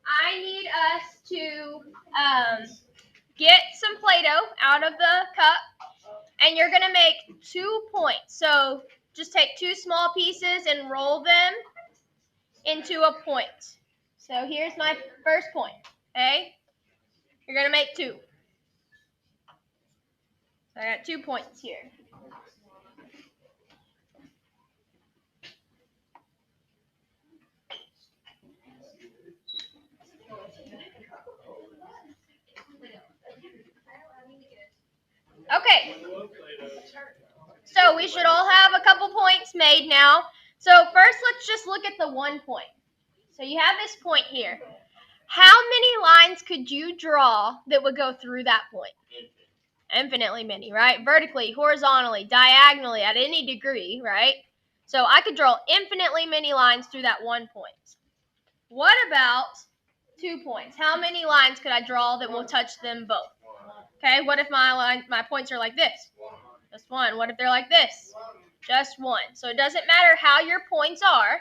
I need us to get some Play-Doh out of the cup, and you're going to make 2 points. So just take 2 small pieces and roll them into a point. So here's my first point, okay? You're going to make 2. So I got 2 points here. Okay. So we should all have a couple points made now. So first, let's just look at the 1 point. So you have this point here. How many lines could you draw that would go through that point? Infinitely many, right? Vertically, horizontally, diagonally, at any degree, right? So I could draw infinitely many lines through that 1 point. What about 2 points? How many lines could I draw that will touch them both? Okay, what if my points are like this? Just 1. What if they're like this? Just 1. So it doesn't matter how your points are.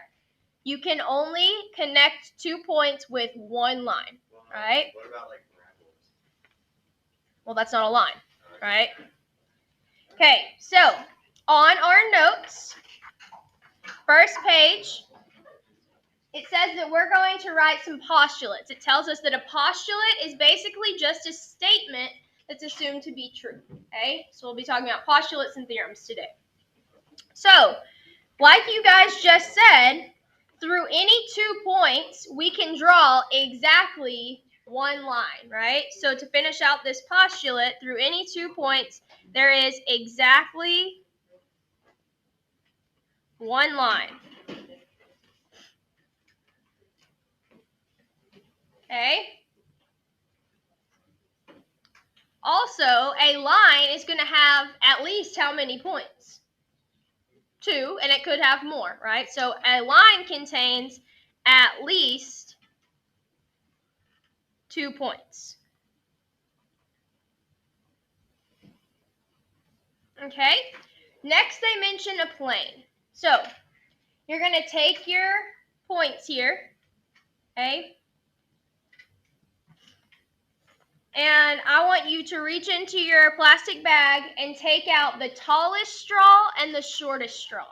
You can only connect 2 points with 1 line, right? What about like parabolas? Well, that's not a line, right? Okay, so on our notes, first page, it says that we're going to write some postulates. It tells us that a postulate is basically just a statement that's assumed to be true, okay? So we'll be talking about postulates and theorems today. So, like you guys just said, through any 2 points, we can draw exactly 1 line, right? So to finish out this postulate, through any 2 points, there is exactly 1 line. Okay? Also, a line is going to have at least how many points? 2, and it could have more, right? So a line contains at least 2 points. Okay? Next, they mention a plane. So you're going to take your points here, okay? And I want you to reach into your plastic bag and take out the tallest straw and the shortest straw.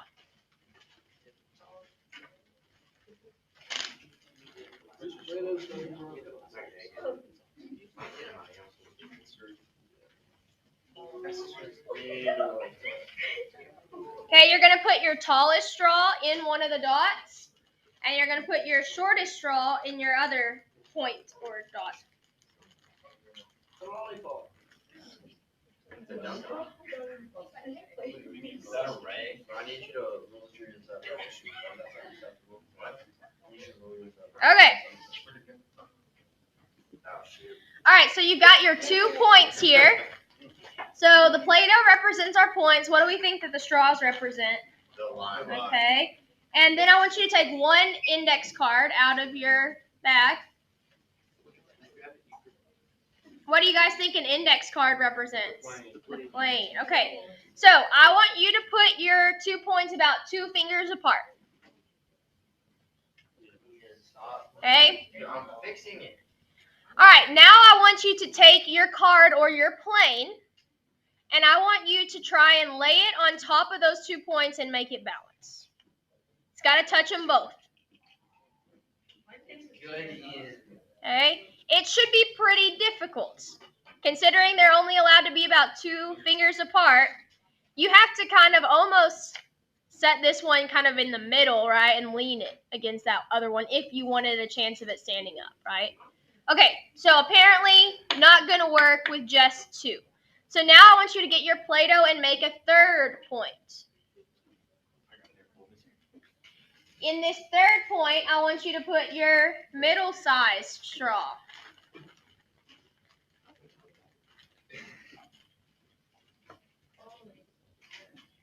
Okay, you're going to put your tallest straw in one of the dots, and you're going to put your shortest straw in your other point or dot. Is that a ray? I need you to roll yours up. What? Okay. Oh, shoot. All right, so you've got your 2 points here. So the Play-Doh represents our points. What do we think that the straws represent? The line. Okay. And then I want you to take 1 index card out of your bag. What do you guys think an index card represents? The plane. Okay. So I want you to put your 2 points about 2 fingers apart. Okay. I'm fixing it. All right. Now I want you to take your card or your plane, and I want you to try and lay it on top of those 2 points and make it balance. It's got to touch them both. Okay. It should be pretty difficult. Considering they're only allowed to be about 2 fingers apart, you have to kind of almost set this one kind of in the middle, right, and lean it against that other one if you wanted a chance of it standing up, right? Okay, so apparently not going to work with just 2. So now I want you to get your Play-Doh and make a 3rd point. In this 3rd point, I want you to put your middle-sized straw.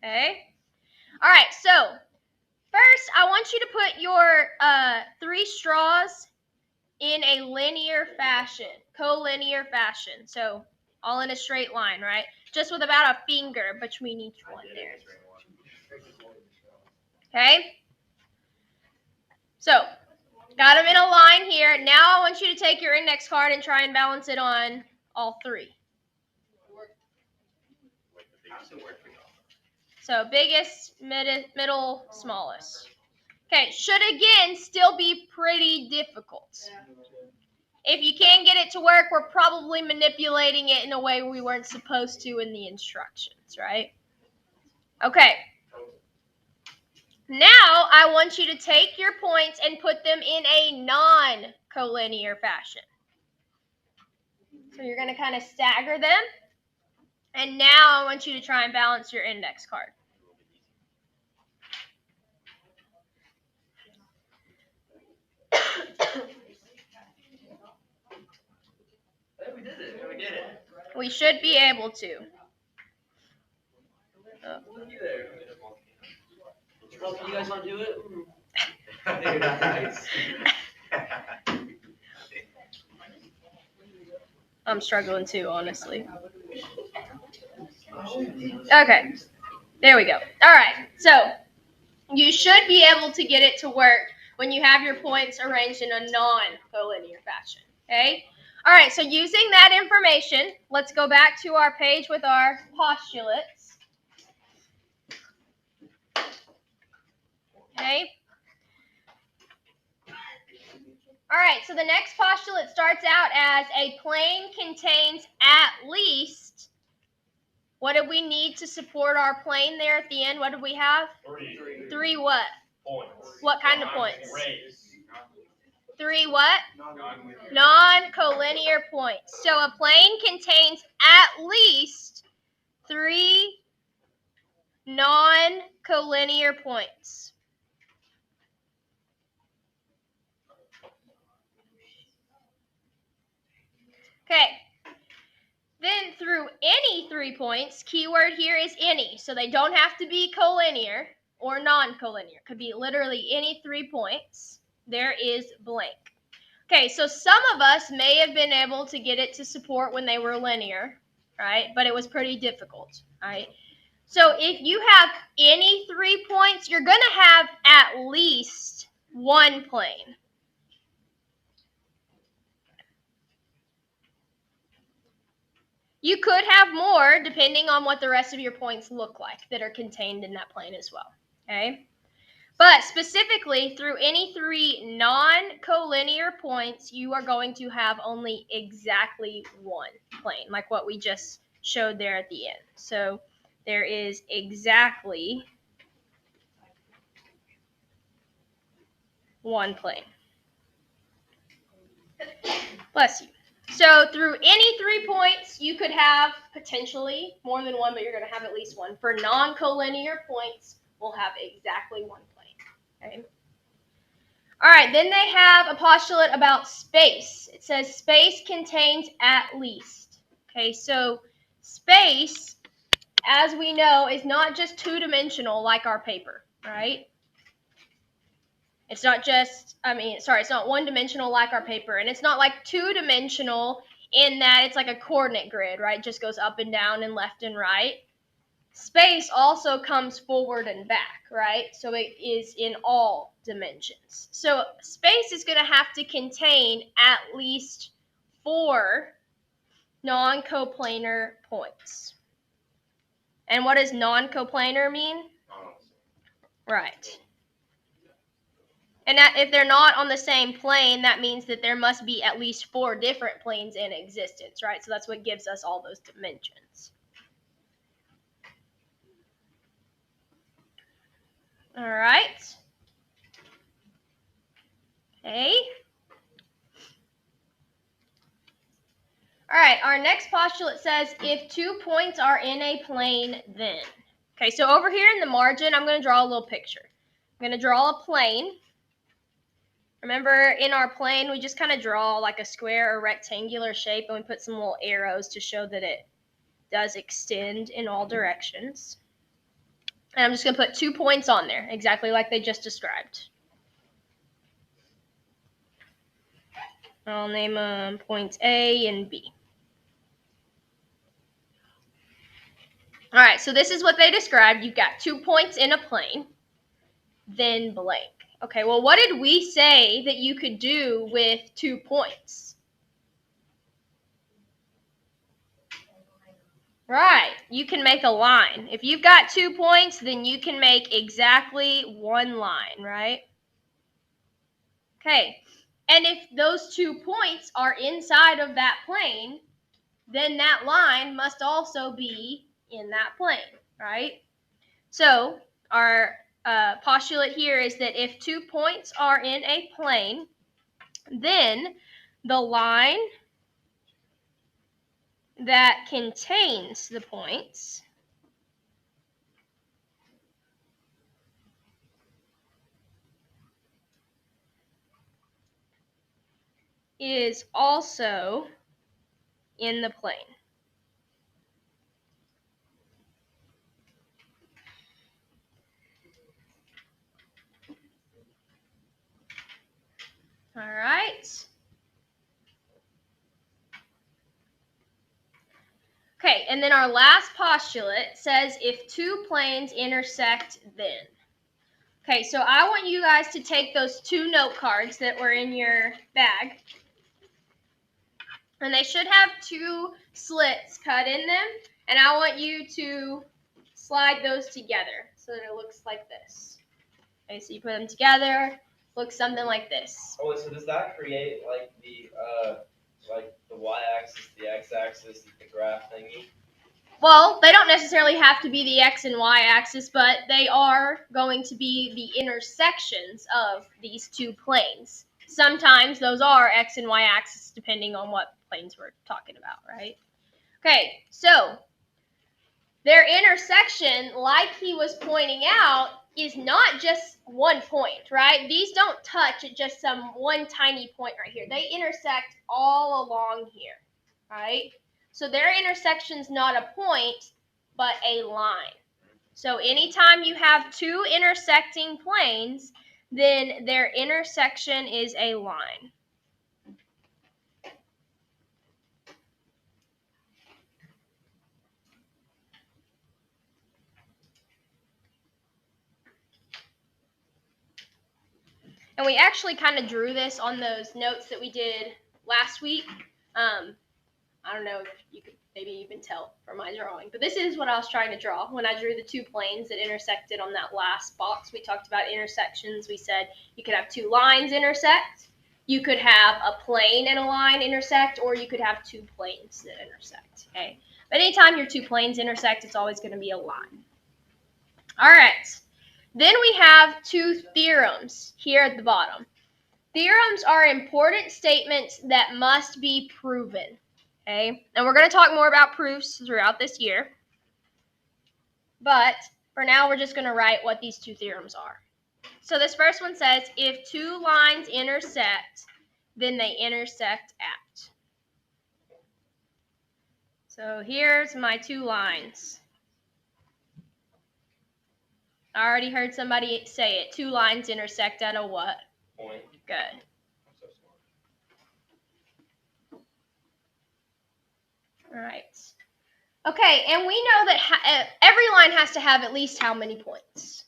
Okay. All right, so first I want you to put your 3 straws in a linear fashion, collinear fashion. So all in a straight line, right? Just with about a finger between each one there. Okay? So Got them in a line here. Now I want you to take your index card and try and balance it on all three. So biggest, middle, smallest. Okay, should again still be pretty difficult. If you can't get it to work, we're probably manipulating it in a way we weren't supposed to in the instructions, right? Okay. Now I want you to take your points and put them in a non-collinear fashion. So you're going to kind of stagger them. And now I want you to try and balance your index card. We did it. We did it. We should be able to. You guys want to do it? Nice. I'm struggling too, honestly. Okay, there we go. All right, so you should be able to get it to work when you have your points arranged in a non-collinear fashion, okay? All right, so using that information, let's go back to our page with our postulates. Okay. All right, so the next postulate starts out as a plane contains at least, what did we need to support our plane there at the end? What did we have? Three what? Points. What kind of points? Rays. Three what? Non-collinear points. So a plane contains at least three non-collinear points. Okay. Then through any 3 points, keyword here is any. So they don't have to be collinear or non-collinear. Could be literally any 3 points. There is blank. Okay, so some of us may have been able to get it to support when they were linear, right? But it was pretty difficult, right? So if you have any 3 points, you're going to have at least one plane. You could have more depending on what the rest of your points look like that are contained in that plane as well, okay? But specifically, through any 3 non-collinear points, you are going to have only exactly one plane, like what we just showed there at the end. So there is exactly one plane. Bless you. So through any 3 points, you could have potentially more than one, but you're going to have at least one. For non-collinear points, we'll have exactly one plane. Okay. All right, then they have a postulate about space. It says space contains at least. Okay, so space, as we know, is not just two-dimensional like our paper, right? It's not just, it's not one-dimensional like our paper, and it's not like two-dimensional in that it's like a coordinate grid, right? It just goes up and down and left and right. Space also comes forward and back, right? So it is in all dimensions. So space is going to have to contain at least 4 non-coplanar points. And what does non-coplanar mean? Right. And that if they're not on the same plane, that means that there must be at least 4 different planes in existence, right? So that's what gives us all those dimensions. All right. Okay. All right, our next postulate says if 2 points are in a plane, then. Okay, so over here in the margin, I'm going to draw a little picture. I'm going to draw a plane. Remember, in our plane, we just kind of draw like a square or rectangular shape, and we put some little arrows to show that it does extend in all directions. And I'm just going to put 2 points on there, exactly like they just described. I'll name them points A and B. All right, so this is what they described. You've got 2 points in a plane, then blank. Okay, well, what did we say that you could do with 2 points? Right, you can make a line. If you've got 2 points, then you can make exactly one line, right? Okay, and if those 2 points are inside of that plane, then that line must also be in that plane, right? So our postulate here is that if 2 points are in a plane, then the line that contains the points is also in the plane. All right. Okay, and then our last postulate says if 2 planes intersect, then. Okay, so I want you guys to take those 2 note cards that were in your bag, and they should have 2 slits cut in them, and I want you to slide those together so that it looks like this. Okay, so you put them together, looks something like this. Oh, so does that create like the y-axis, the x-axis, the graph thingy? Well, they don't necessarily have to be the x and y axis, but they are going to be the intersections of these 2 planes. Sometimes those are x and y axis depending on what planes we're talking about, right? Okay, so their intersection, like he was pointing out, is not just one point, right? These don't touch at just some one tiny point right here. They intersect all along here, right? So their intersection's not a point, but a line. So anytime you have 2 intersecting planes, then their intersection is a line. And we actually kind of drew this on those notes that we did last week. I don't know if you could maybe even tell from my drawing, but this is what I was trying to draw when I drew the 2 planes that intersected on that last box. We talked about intersections. We said you could have 2 lines intersect, you could have a plane and a line intersect, or you could have 2 planes that intersect, okay? But anytime your 2 planes intersect, it's always going to be a line. All right. Then we have 2 theorems here at the bottom. Theorems are important statements that must be proven. Okay, and we're going to talk more about proofs throughout this year. But for now, we're just going to write what these 2 theorems are. So this first one says, if 2 lines intersect, then they intersect at. So here's my 2 lines. I already heard somebody say it. 2 lines intersect at a what? Point. Good. So smart. All right. Okay, and we know that every line has to have at least how many points?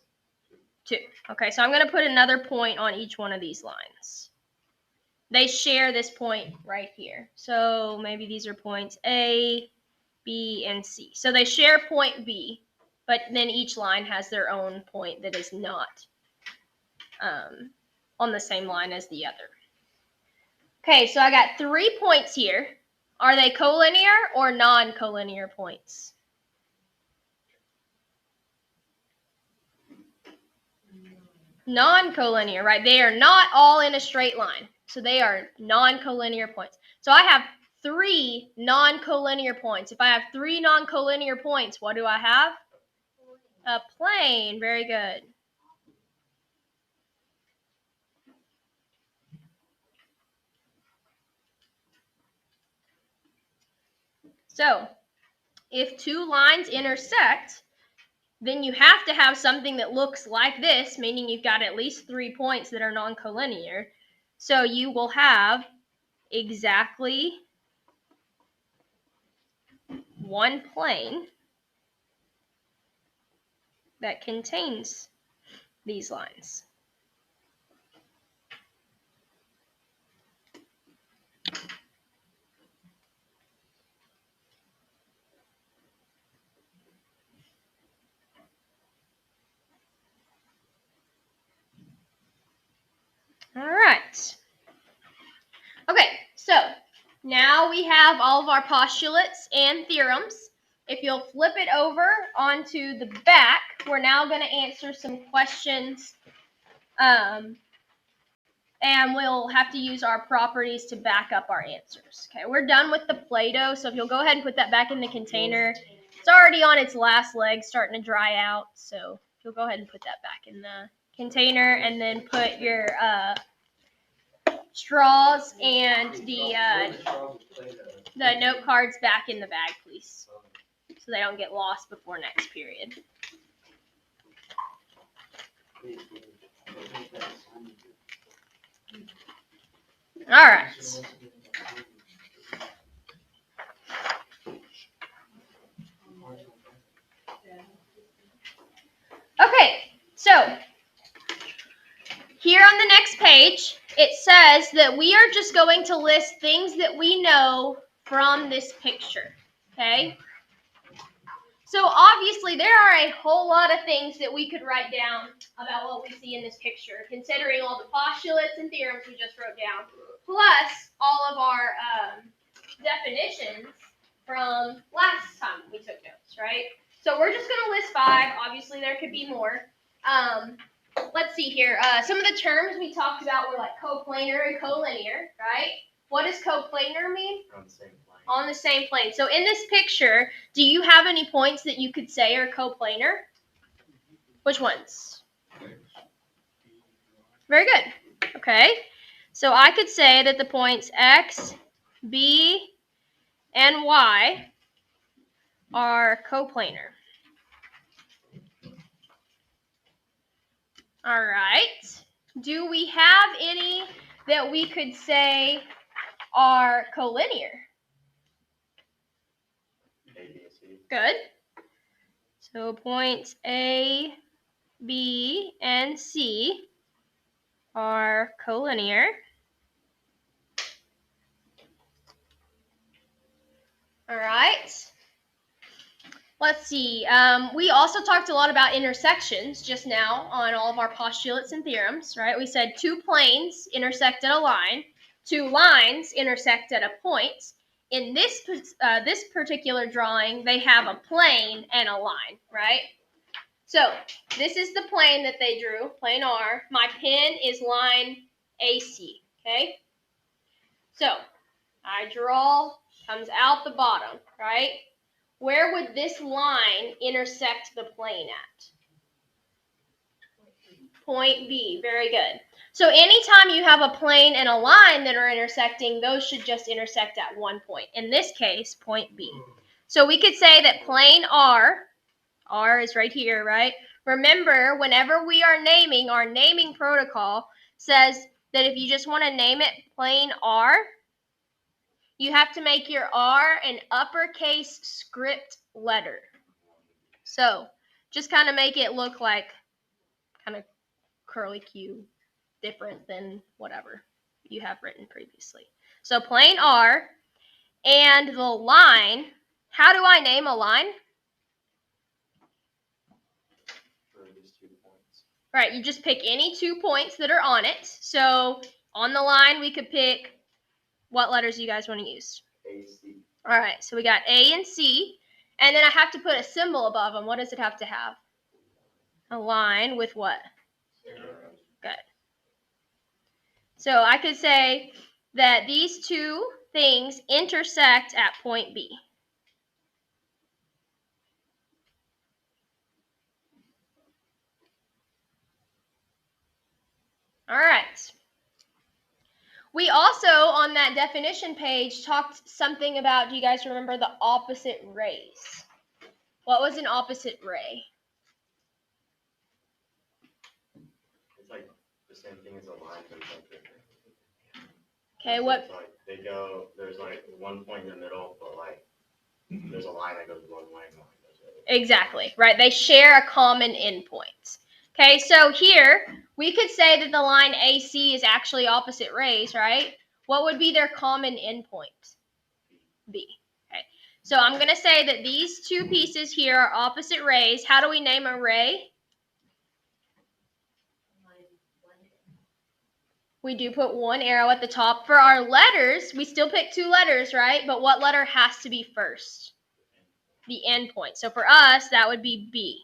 2. Okay, so I'm going to put another point on each one of these lines. They share this point right here. So maybe these are points A, B, and C. So they share point B, but then each line has their own point that is not on the same line as the other. Okay, so I got 3 points here. Are they collinear or non-collinear points? Non-collinear, right? They are not all in a straight line. So they are non-collinear points. So I have 3 non-collinear points. If I have 3 non-collinear points, what do I have? A plane. Very good. So if 2 lines intersect, then you have to have something that looks like this, meaning you've got at least 3 points that are non-collinear. So you will have exactly 1 plane that contains these lines. right. Okay, so now we have all of our postulates and theorems. If you'll flip it over onto the back, we're now going to answer some questions, and we'll have to use our properties to back up our answers. Okay, we're done with the Play-Doh, so if you'll go ahead and put that back in the container. It's already on its last leg, starting to dry out, so if you'll go ahead and put that back in the container, and then put your straws and the note cards back in the bag, please, so they don't get lost before next period. All right. Okay, so here on the next page, it says that we are just going to list things that we know from this picture, okay? So obviously there are a whole lot of things that we could write down about what we see in this picture, considering all the postulates and theorems we just wrote down, plus all of our definitions from last time we took notes, right? So we're just going to list 5. Obviously there could be more. Let's see here. Some of the terms we talked about were like coplanar and collinear, right? What does coplanar mean? On the same plane. On the same plane. So in this picture, do you have any points that you could say are coplanar? Which ones? Very good. Okay. So I could say that the points X, B, and Y are coplanar. All right. Do we have any that we could say are collinear? A, B, and C. Good. So points A, B, and C are collinear. All right. Let's see. We also talked a lot about intersections just now on all of our postulates and theorems, right? We said 2 planes intersect at a line, 2 lines intersect at a point. In this particular drawing, they have a plane and a line, right? So this is the plane that they drew, plane R. My pen is line AC, okay? So I draw, comes out the bottom, right? Where would this line intersect the plane at? Point B. Very good. So anytime you have a plane and a line that are intersecting, those should just intersect at one point. In this case, point B. So we could say that plane R is right here, right? Remember, whenever we are naming, our naming protocol says that if you just want to name it plane R, you have to make your R an uppercase script letter. So just kind of make it look like kind of curly Q, different than whatever you have written previously. So plane R and the line. How do I name a line? For these 2 points. Right, you just pick any 2 points that are on it. So on the line, we could pick, what letters do you guys want to use? A, C. All right, so we got A and C. And then I have to put a symbol above them. What does it have to have? A line with what? Good. So I could say that these 2 things intersect at point B. All right. We also, on that definition page, talked something about, do you guys remember the opposite rays? What was an opposite ray? It's like the same thing as a line, but it's like different. Okay, what? It's like they go, there's like one point in the middle, but like there's a line that goes one way and one goes the other. Exactly, right? They share a common endpoint. Okay, so here we could say that the line AC is actually opposite rays, right? What would be their common endpoint? B. Okay, so I'm going to say that these 2 pieces here are opposite rays. How do we name a ray? we do put one arrow at the top. For our letters, we still pick 2 letters, right? But what letter has to be first? The end point. So for us, that would be B.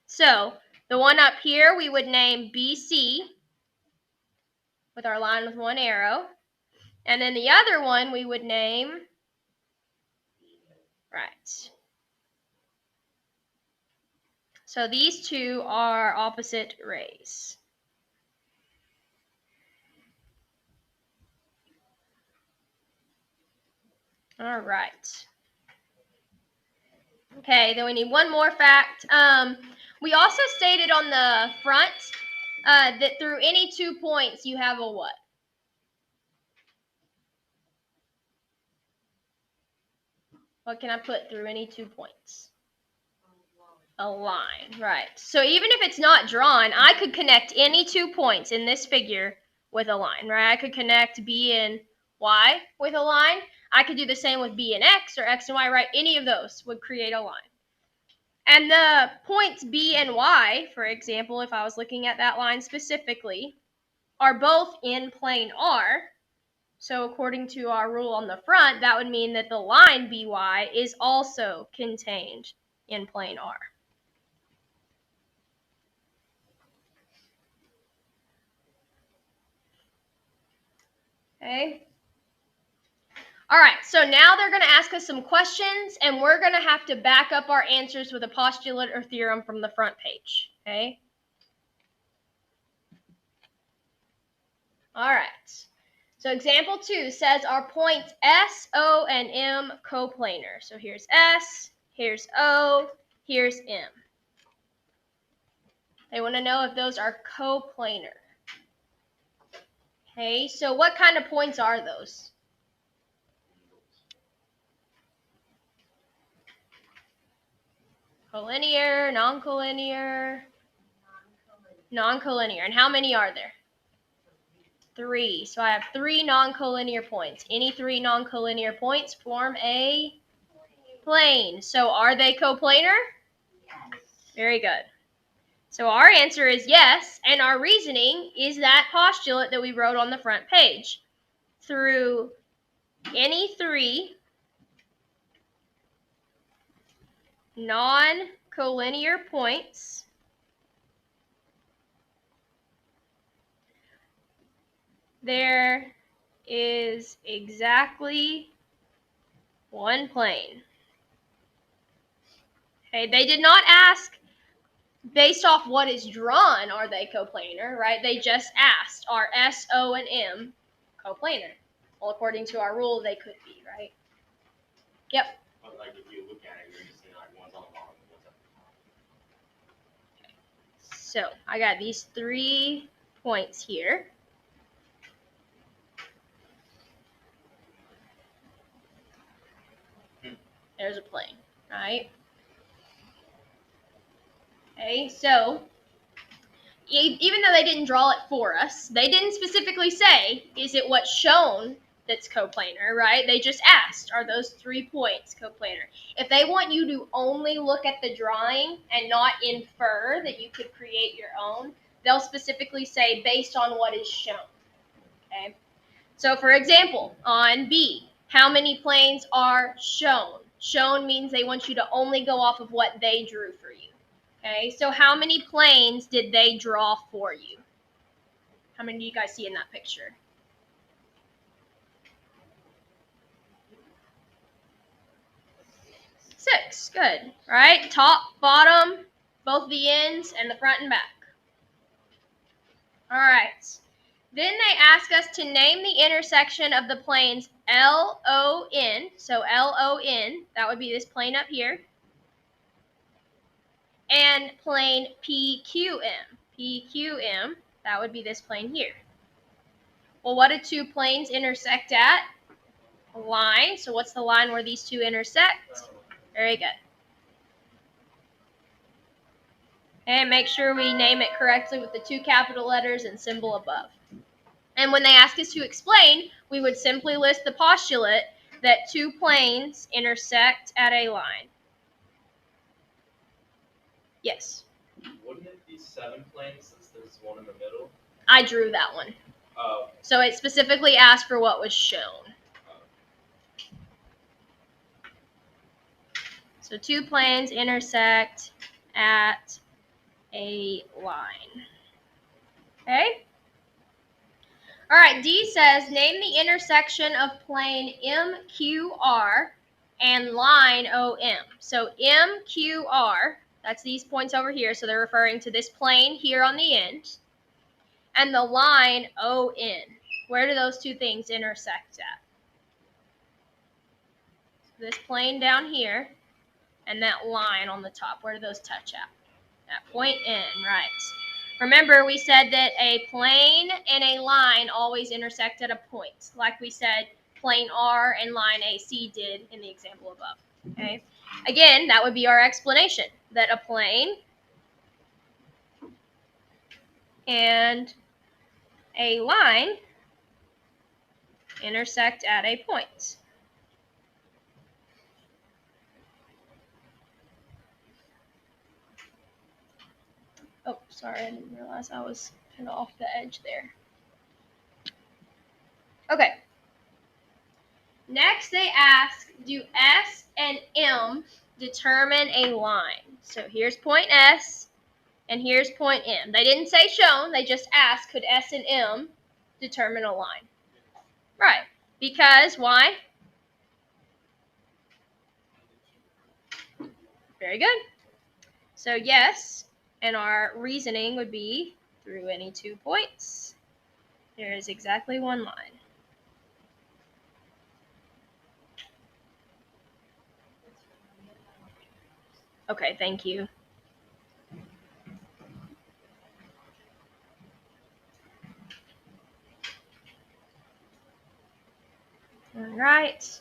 So the one up here, we would name BC with our line with 1 arrow. And then the other one, we would name, right. So these 2 are opposite rays. All right. Okay, then we need one more fact. We also stated on the front that through any 2 points, you have a what? What can I put through any 2 points? A line, right. So even if it's not drawn, I could connect any 2 points in this figure with a line, right? I could connect B and Y with a line. I could do the same with B and X or X and Y, right? Any of those would create a line. And the points B and Y, for example, if I was looking at that line specifically, are both in plane R. So according to our rule on the front, that would mean that the line BY is also contained in plane R. Okay. All right, so now they're going to ask us some questions, and we're going to have to back up our answers with a postulate or theorem from the front page. Okay. All right. So example 2 says our points S, O, and M coplanar. So here's S, here's O, here's M. They want to know if those are coplanar. Okay, so what kind of points are those? Collinear, non-collinear? Non-collinear. And how many are there? 3. So I have 3 non-collinear points. Any 3 non-collinear points form a plane. So are they coplanar? Yes. Very good. So our answer is yes, and our reasoning is that postulate that we wrote on the front page. Through any 3 non-collinear points, there is exactly one plane. Okay, they did not ask based off what is drawn, are they coplanar, right? They just asked, are S, O, and M coplanar? Well, according to our rule, they could be, right? Yep. But like if you look at it, you're just saying like one's on the bottom and one's at the top. So I got these 3 points here. There's a plane, right? Okay, so even though they didn't draw it for us, they didn't specifically say, is it what's shown that's coplanar, right? They just asked, are those 3 points coplanar? If they want you to only look at the drawing and not infer that you could create your own, they'll specifically say based on what is shown, okay? So for example, on B, how many planes are shown? Shown means they want you to only go off of what they drew for you. Okay, so how many planes did they draw for you? How many do you guys see in that picture? 6, good, right? Top, bottom, both the ends, and the front and back. All right. Then they ask us to name the intersection of the planes LON, so LON, that would be this plane up here, and plane PQM. PQM, that would be this plane here. Well, what do 2 planes intersect at? A line. So what's the line where these 2 intersect? Very good. And make sure we name it correctly with the 2 capital letters and symbol above. And when they ask us to explain, we would simply list the postulate that 2 planes intersect at a line. Yes? Wouldn't it be 7 planes since there's one in the middle? I drew that one. Oh, So it specifically asked for what was shown. So two planes intersect at a line. Okay? All right, D says name the intersection of plane MQR and line OM. So MQR, that's these points over here, so they're referring to this plane here on the end. And the line ON. Where do those two things intersect at? This plane down here and that line on the top. Where do those touch at? At point N, right. Remember, we said that a plane and a line always intersect at a point, like we said plane R and line AC did in the example above. Okay. Again, that would be our explanation, that a plane and a line intersect at a point. Oh, sorry, I didn't realize I was kind of off the edge there. Okay. Next, they ask, do S and M determine a line? So here's point S, and here's point M. They didn't say shown, they just asked, could S and M determine a line? Right. Because, why? Very good. So yes, and our reasoning would be through any 2 points, there is exactly one line. Okay, thank you. All right.